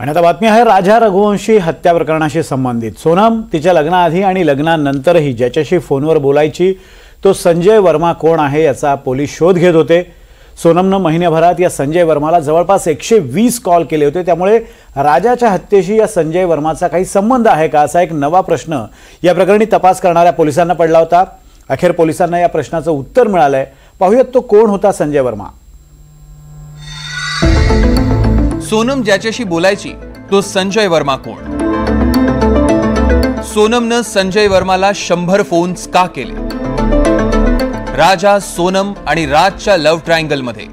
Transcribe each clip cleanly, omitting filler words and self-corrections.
आणि आता बातमी आहे राजा रघुवंशी हत्या प्रकरणाशी संबंधित। सोनम तिच्या लग्नाआधी आणि लग्नानंतरही ज्याच्याशी फोनवर बोलायची तो संजय वर्मा कोण आहे याचा पोलीस शोध घेत होते। सोनमने महिन्याभरात या संजय वर्माला जवळपास 120 कॉल केले होते। त्यामुळे राजाच्या हत्येशी या संजय वर्माचा काही संबंध आहे का असा एक नवा प्रश्न या प्रकरणी तपास करणाऱ्या पोलिसांना पडला होता। अखेर पोलिसांना या प्रश्नाचं उत्तर मिळालंय। पाहूयात तो कोण होता संजय वर्मा। सोनम ज्याच्याशी बोलायची तो संजय वर्मा कोण? सोनमने संजय वर्माला 100 फोन्स का केले? राजा, सोनम आणि राजच्या लव्ह ट्रायंगल मध्ये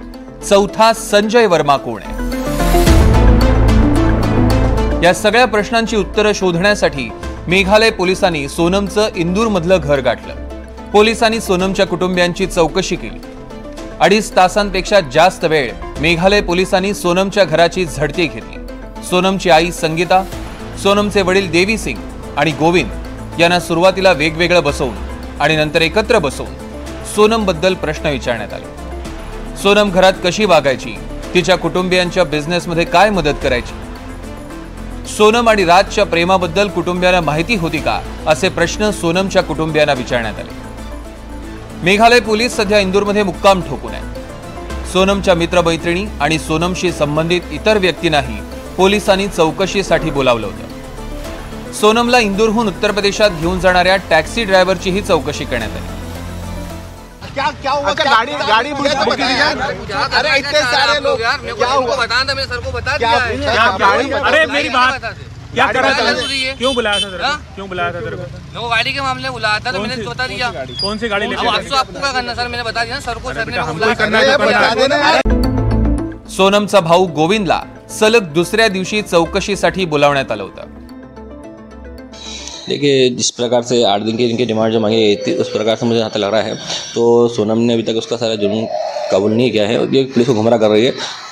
चौथा संजय वर्मा कोण आहे? या सगळ्या प्रश्नांची उत्तरं शोधण्यासाठी मेघालय पोलिसांनी सोनमचं इंदूरमधलं घर गाठलं। पोलिसांनी सोनमच्या कुटुंबियांची चौकशी केली। 2.5 तासांपेक्षा जास्त वेळ मेघालय पोलिसांनी सोनमच्या घराची झडती घेतली। सोनमची आई संगीता, सोनमचे वडील देवी सिंग आणि गोविंद यांना सुरुवातीला वेगवेगळं बसवून आणि नंतर एकत्र बसवून सोनम बद्दल प्रश्न विचारण्यात आले। सोनम घरात कशी वागायची, तिच्या कुटुंबियांच्या बिझनेसमध्ये काय मदत करायची, सोनम आणि राजच्या प्रेमाबद्दल कुटुंबियांना माहिती होती का असे प्रश्न सोनमच्या कुटुंबियांना विचारण्यात आले। मेघालय पोलीस सध्या इंदूरमध्ये मुक्काम ठोकून आहेत। सोनमच्या मित्रमैत्रिणी आणि सोनमशी संबंधित इतर व्यक्तींनाही पोलिसांनी चौकशीसाठी बोलावलं होतं। सोनमला इंदूरहून उत्तर प्रदेशात घेऊन जाणाऱ्या टॅक्सी ड्रायव्हरची ही चौकशी करण्यात आली। क्या हुआ? गाड़ी अरे इतने सारे लोग यार, मेरे को बताना था, मैंने सर को बता दिया है। अरे मेरी बात क्या कर रहा था? क्यों बुलाया था तेरे को? क्यों बुलाया था तेरे को? मेरे को गाड़ी के मामले में बुलाया था तो मैंने बता दिया। कौन सी गाड़ी लेके? आपको क्या करना सर, मैंने बता दिया सर को। सर ने हमको करना है। सोनमचा भाऊ गोविंदला सलग दुसऱ्या दिवशी चौकशीसाठी बोलावण्यात आलं होतं। देखिए, जिस प्रकार से 8 दिन की इनकी डिमांड जो मांगी गई थी उस प्रकार से मुझे यहाँ तक लग रहा है तो सोनम ने अभी तक उसका सारा जुर्म कबूल नहीं किया है और ये पुलिस को गुमराह कर रही है।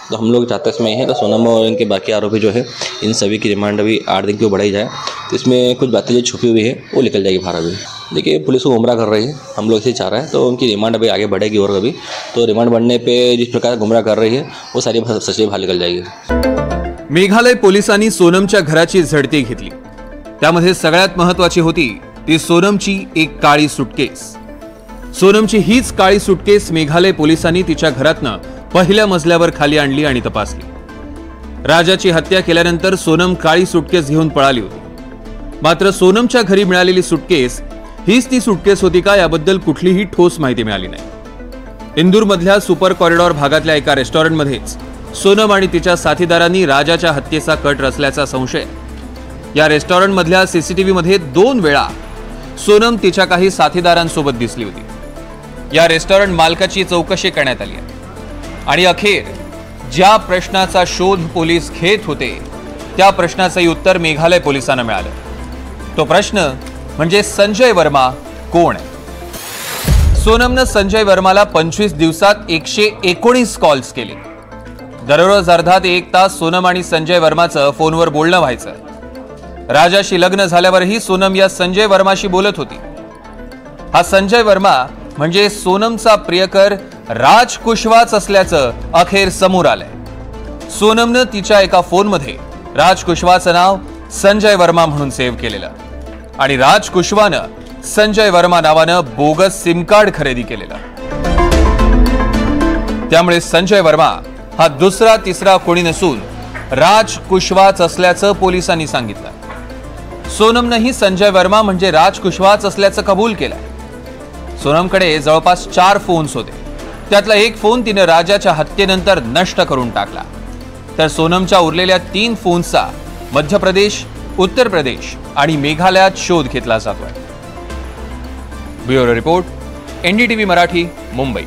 तो हम लोग चाहते इसमें है कि सोनम और इनके बाकी आरोपी जो है इन सभी की रिमांड अभी 8 दिन की बढ़ाई जाए। तो इसमें कुछ बातें जो छुपी हुई है वो निकल जाएगी बाहर। अभी देखिए, पुलिस को गुमराह कर रही है, हम लोग इसे चाह रहे हैं तो उनकी रिमांड अभी आगे बढ़ेगी और अभी तो रिमांड बढ़ने पर जिस प्रकार गुमराह कर रही है वो सारी सच्चाई बाहर निकल जाएगी। मेघालय पोलिसांनी सोनमच्या घराची झडती घेतली। त्यामध्ये सगळ्यात महत्त्वाची होती ती सोनमची एक काळी सुटकेस। सोनमची हीच काळी सुटकेस मेघालय पोलिसांनी तिच्या घरातनं पहिल्या मजल्यावर खाली आणली आणि तपासली। राजाची हत्या केल्यानंतर सोनम काळी सुटकेस घेऊन पळाली होती। मात्र सोनमच्या घरी मिळालेली सुटकेस हीच ती सुटकेस होती का याबद्दल कुठलीही ठोस माहिती मिळाली नाही। इंदूरमधल्या सुपर कॉरिडॉर भागातल्या एका रेस्टॉरंटमध्येच सोनम आणि तिच्या साथीदारांनी राजाच्या हत्येचा कट रचल्याचा संशय। या रेस्टॉरंटमधल्या सीसीटीव्ही मध्ये 2 वेळा सोनम तिच्या काही साथीदारांसोबत दिसली होती। या रेस्टॉरंट मालकाची चौकशी करण्यात आली आहे आणि अखेर ज्या प्रश्नाचा शोध पोलीस घेत होते त्या प्रश्नाचंही उत्तर मेघालय पोलिसांना मिळालं। तो प्रश्न म्हणजे संजय वर्मा कोण आहे? सोनमने संजय वर्माला 25 दिवसात 119 कॉल्स केले। दररोज अर्धा ते 1 तास सोनम आणि संजय वर्माचं फोनवर बोलणं व्हायचं। राजाशी लग्न झाल्यावरही सोनम या संजय वर्माशी बोलत होती। हा संजय वर्मा म्हणजे सोनमचा प्रियकर राज कुशवाच असल्याचं अखेर समोर आलंय। सोनमने तिच्या एका फोनमध्ये राज कुशवाचं नाव संजय वर्मा म्हणून सेव्ह केलेलं आणि राज कुशवानं संजय वर्मा नावानं बोगस सिम कार्ड खरेदी केलेलं। त्यामुळे संजय वर्मा हा दुसरा तिसरा कोणी नसून राज कुशवाच असल्याचं पोलिसांनी सांगितलं। सोनमनेही संजय वर्मा म्हणजे राज कुशवाच असल्याचं कबूल केलंय। सोनमकडे जवळपास 4 फोन्स होते, त्यातला एक फोन तिने राजाच्या हत्येनंतर नष्ट करून टाकला। तर सोनमच्या उरलेल्या 3 फोन्सचा मध्य प्रदेश, उत्तर प्रदेश आणि मेघालयात शोध घेतला जातोय। Bureau report, NDTV Marathi, Mumbai.